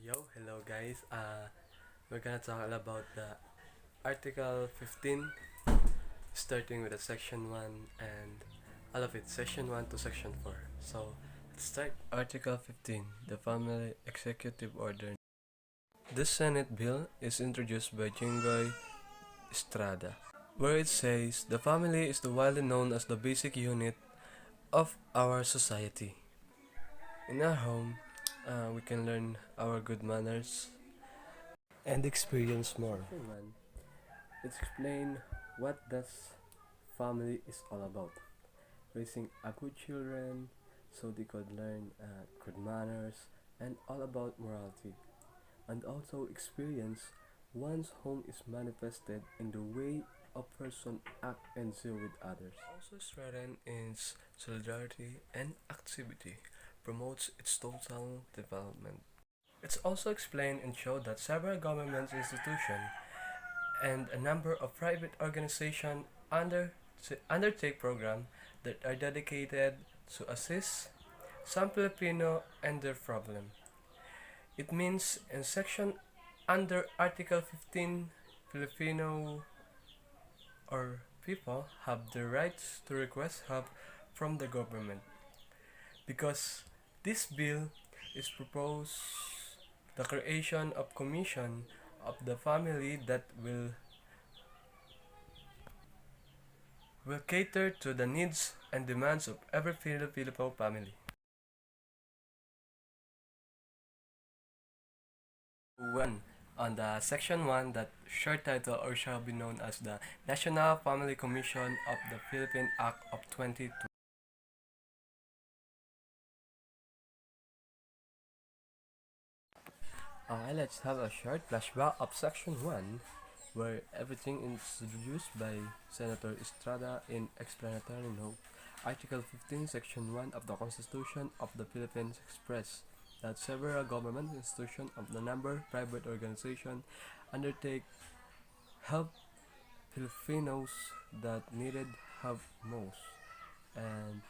Hello guys. We're gonna talk about the Article 15, starting with the Section 1 and all of it, Section 1 to Section 4. So, let's start. Article 15, the Family Executive Order. This Senate bill is introduced by Jingoy Estrada, where it says the family is the widely known as the basic unit of our society. In our home, we can learn our good manners and experience more. Man, let's explain what this family is all about. Raising a good children so they could learn good manners and all about morality, and also experience one's home is manifested in the way a person act and deal with others. Also strengthen its solidarity and activity, promotes its total development. It's also explained and showed that several government institutions and a number of private organizations undertake programs that are dedicated to assist some Filipino and their problem. It means in section under Article 15, Filipino or people have the rights to request help from the government. Because this bill is proposed the creation of commission of the family that will cater to the needs and demands of every Filipino family. 1. On the Section 1, that short title or shall be known as the National Family Commission of the Philippine Act of 2020. Let's have a short flashback of Section 1, where everything is introduced by Senator Estrada in explanatory note. Article 15, Section 1 of the Constitution of the Philippines express that several government institutions of the number private organizations undertake help Filipinos that needed help most. And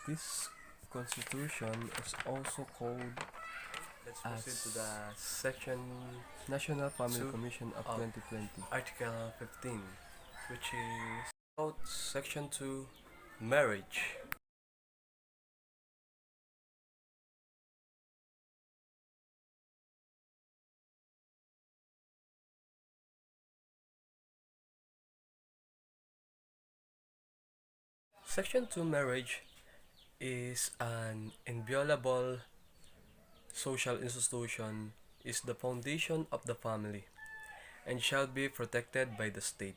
this constitution is also called Let's proceed to the section National Family Commission of 2020. Article 15, which is about Section 2, marriage. Section 2, marriage, is an inviolable social institution, is the foundation of the family, and shall be protected by the state.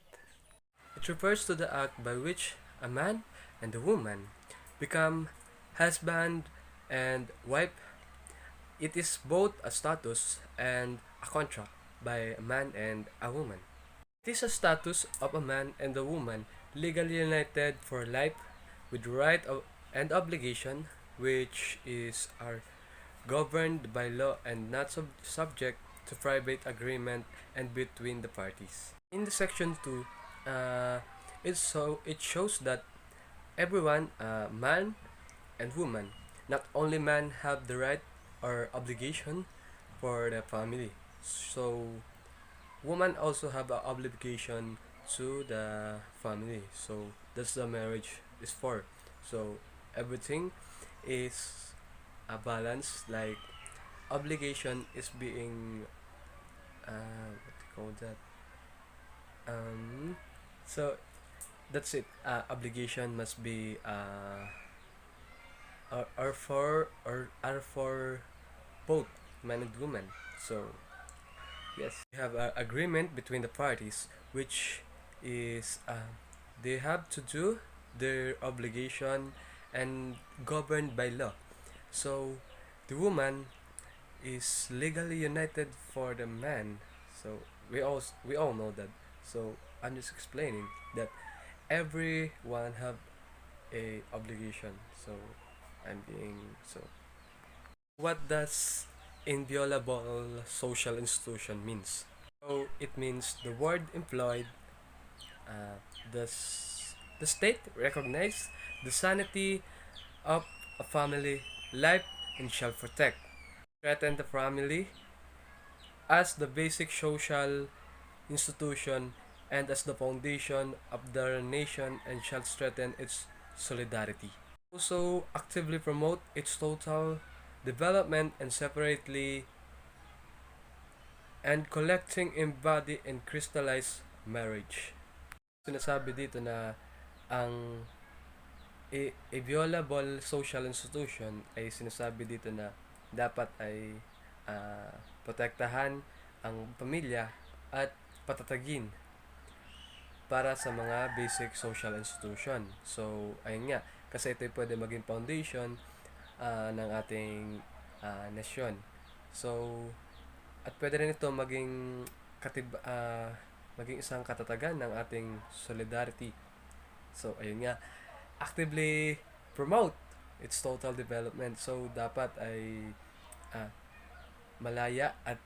It refers to the act by which a man and a woman become husband and wife. It is both a status and a contract by a man and a woman. It is a status of a man and a woman legally united for life with right and obligation, which are governed by law and not subject to private agreement and between the parties. In the section 2, it shows that everyone, man and woman, not only man have the right or obligation for the family. So woman also have an obligation to the family. So that's the marriage is for. So everything is a balance, like obligation is being what do you call that so that's it. Obligation must be are for both man and woman. So yes, we have an agreement between the parties, which is they have to do their obligation and governed by law. So the woman is legally united for the man. So we all know that. So I'm just explaining that everyone have a obligation. So I'm being so. What does inviolable social institution means? So it means the word employed. Uh, the the state recognize the sanity of a family life and shall protect, threaten the family as the basic social institution and as the foundation of the nation and shall strengthen its solidarity. Also actively promote its total development and separately and collecting embody and crystallize marriage. Sinasabi dito na ang violable social institution ay sinasabi dito na dapat ay protektahan ang pamilya at patatagin para sa mga basic social institution. So, ayun nga, kasi ito pwede maging foundation ng ating nasyon. So, at pwede rin ito maging isang katatagan ng ating solidarity. So, ayun nga, actively promote its total development. So, dapat ay malaya at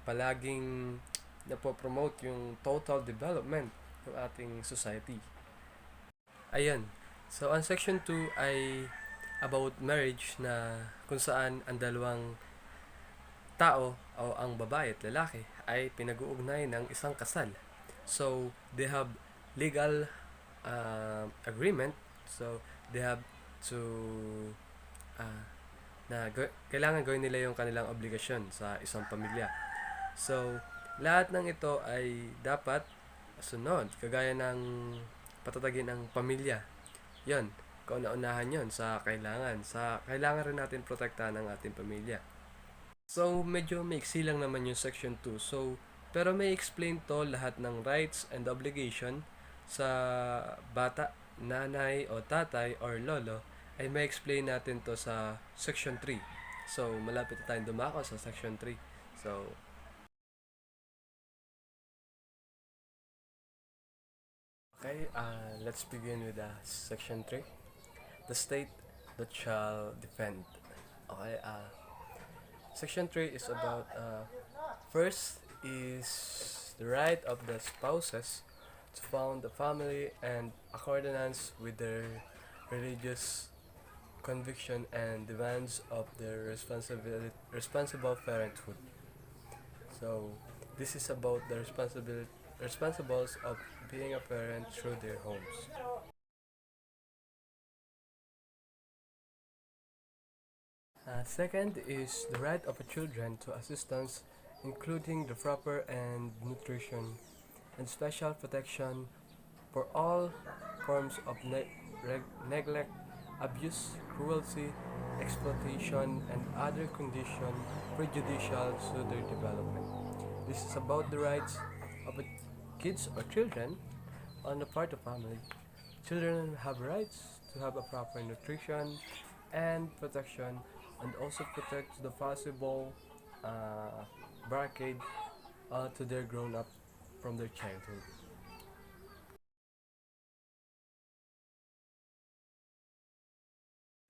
palaging napopromote yung total development ng ating society. Ayun. So, ang section 2 ay about marriage na kung saan ang dalawang tao o ang babae at lalaki ay pinag-uugnay ng isang kasal. So, they have legal agreement. So, they have to kailangan gawin nila yung kanilang obligasyon sa isang pamilya. So, lahat ng ito ay dapat sunod, kagaya ng patatagin ng pamilya. Yon, kauna-unahan yon sa kailangan rin natin protektahan ang ating pamilya. So, medyo maiksi lang naman yung section 2. So, pero may explain to lahat ng rights and obligation sa bata, nanay o tatay or lolo ay may explain natin to sa section 3. So, malapit na tayong dumako sa section 3. So, okay, let's begin with section 3. The state that shall defend. Okay, section 3 is about first is the right of the spouses to found a family and accordance with their religious conviction and demands of their responsible parenthood. So, this is about the responsibles of being a parent through their homes. Second is the right of children to assistance, including the proper and nutrition and special protection for all forms of neglect, abuse, cruelty, exploitation, and other conditions prejudicial to their development. This is about the rights of kids or children on the part of family. Children have rights to have a proper nutrition and protection and also protect the possible barricade to their grown up from their childhood.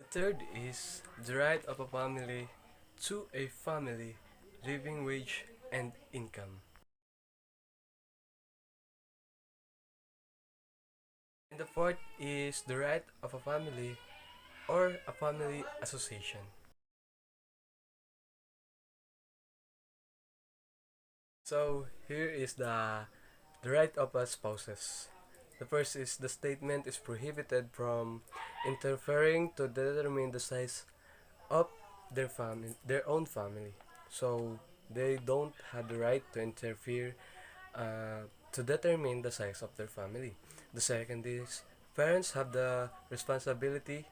The third is the right of a family to a family, living wage and income. And the fourth is the right of a family or a family association. So here is the right of a spouses. The first is the statement is prohibited from interfering to determine the size of their own family. So they don't have the right to interfere to determine the size of their family. The second is parents have the responsibility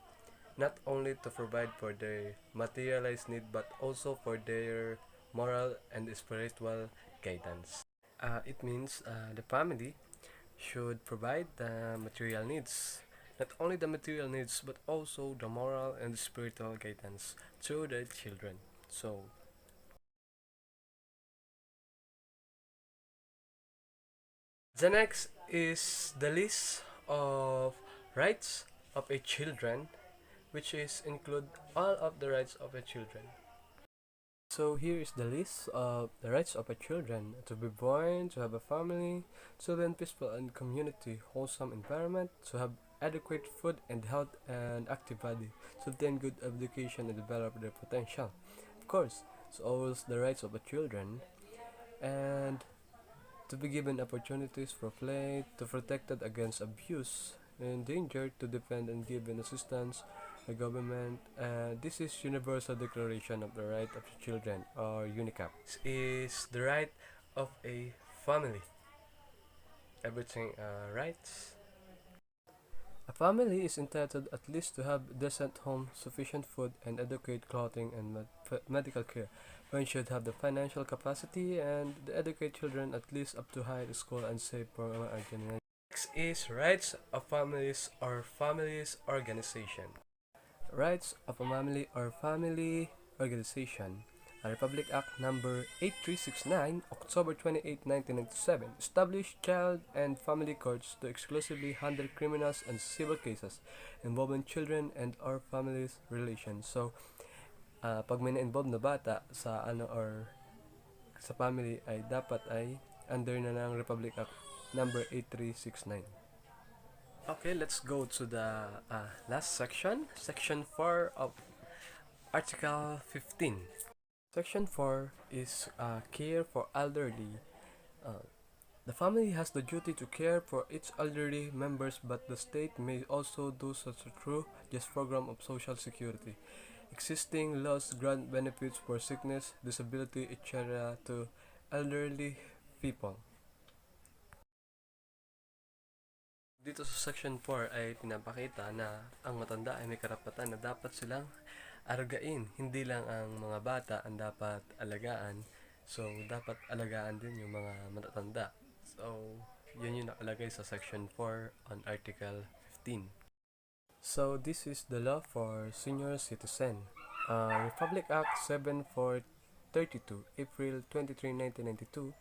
not only to provide for their materialized need but also for their moral and spiritual guidance. It means the family should provide the material needs, not only the material needs but also the moral and spiritual guidance to their children. So, the next is the list of rights of a children, which is include all of the rights of a children. So here is the list of the rights of a children: to be born, to have a family, to live in peaceful and community, wholesome environment, to have adequate food and health and active body, to obtain good education and develop their potential. Of course, So always the rights of the children, and to be given opportunities for play, to protected against abuse and danger, to defend and given assistance the government. This is Universal Declaration of the Right of the Children, or UNICAP. This is the right of a family. Everything rights. A family is entitled at least to have decent home, sufficient food, and adequate clothing and medical care. One should have the financial capacity and the educate children at least up to high school and safe for our generation. Next is rights of families or families organization. Rights of a family or family organization. Republic Act Number 8369, October 28, 1997, established child and family courts to exclusively handle criminals and civil cases involving children and or families relations. So, pag may na-involve na bata sa or sa family ay dapat ay under na ng Republic Act Number 8369. Okay, let's go to the last section, Section 4 of Article 15. Section 4 is care for elderly. The family has the duty to care for its elderly members, but the state may also do such through this program of social security. Existing laws grant benefits for sickness, disability, etc. to elderly people. Dito sa Section 4 ay pinapakita na ang matanda ay may karapatan na dapat silang aragain. Hindi lang ang mga bata ang dapat alagaan. So, dapat alagaan din yung mga matatanda. So, yun yung nakalagay sa Section 4 on Article 15. So, this is the law for senior citizen. Republic Act 7432, April 23, 1992,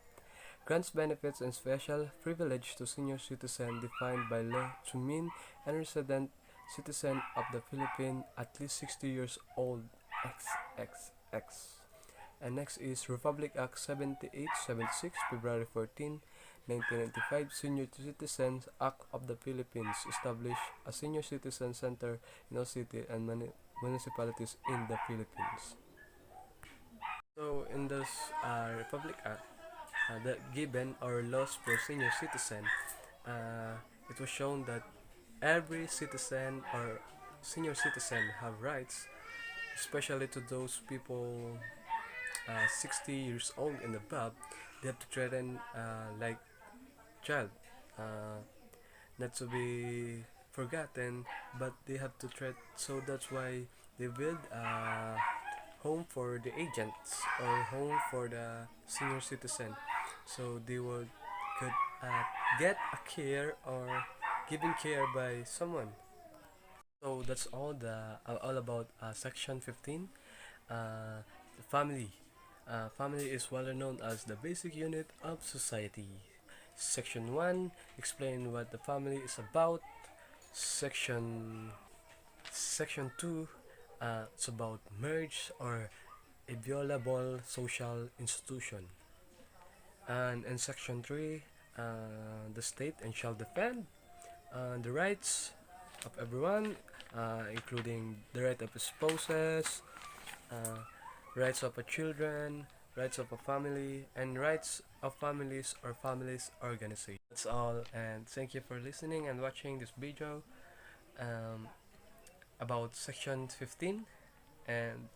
grants benefits and special privilege to senior citizen defined by law to mean any resident citizen of the Philippines at least 60 years old XXX. And next is Republic Act 7876, February 14, 1995, Senior Citizens Act of the Philippines established a senior citizen center in all city and municipalities in the Philippines. So in this Republic Act, the given or laws for senior citizen, it was shown that every citizen or senior citizen have rights, especially to those people 60 years old and above. They have to treat them like child, not to be forgotten, but they have to treat. So that's why they build a home for the agents or home for the senior citizen, so they will could get a care or given care by someone. So that's all about Section 15. Family. Family is well known as the basic unit of society. Section 1 explain what the family is about. Section 2, it's about marriage or a violable social institution. And in Section 3, the state and shall defend the rights of everyone, including the right of spouses, rights of a children, rights of a family, and rights of families or families organization. That's all, and thank you for listening and watching this video about Section 15, and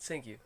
thank you.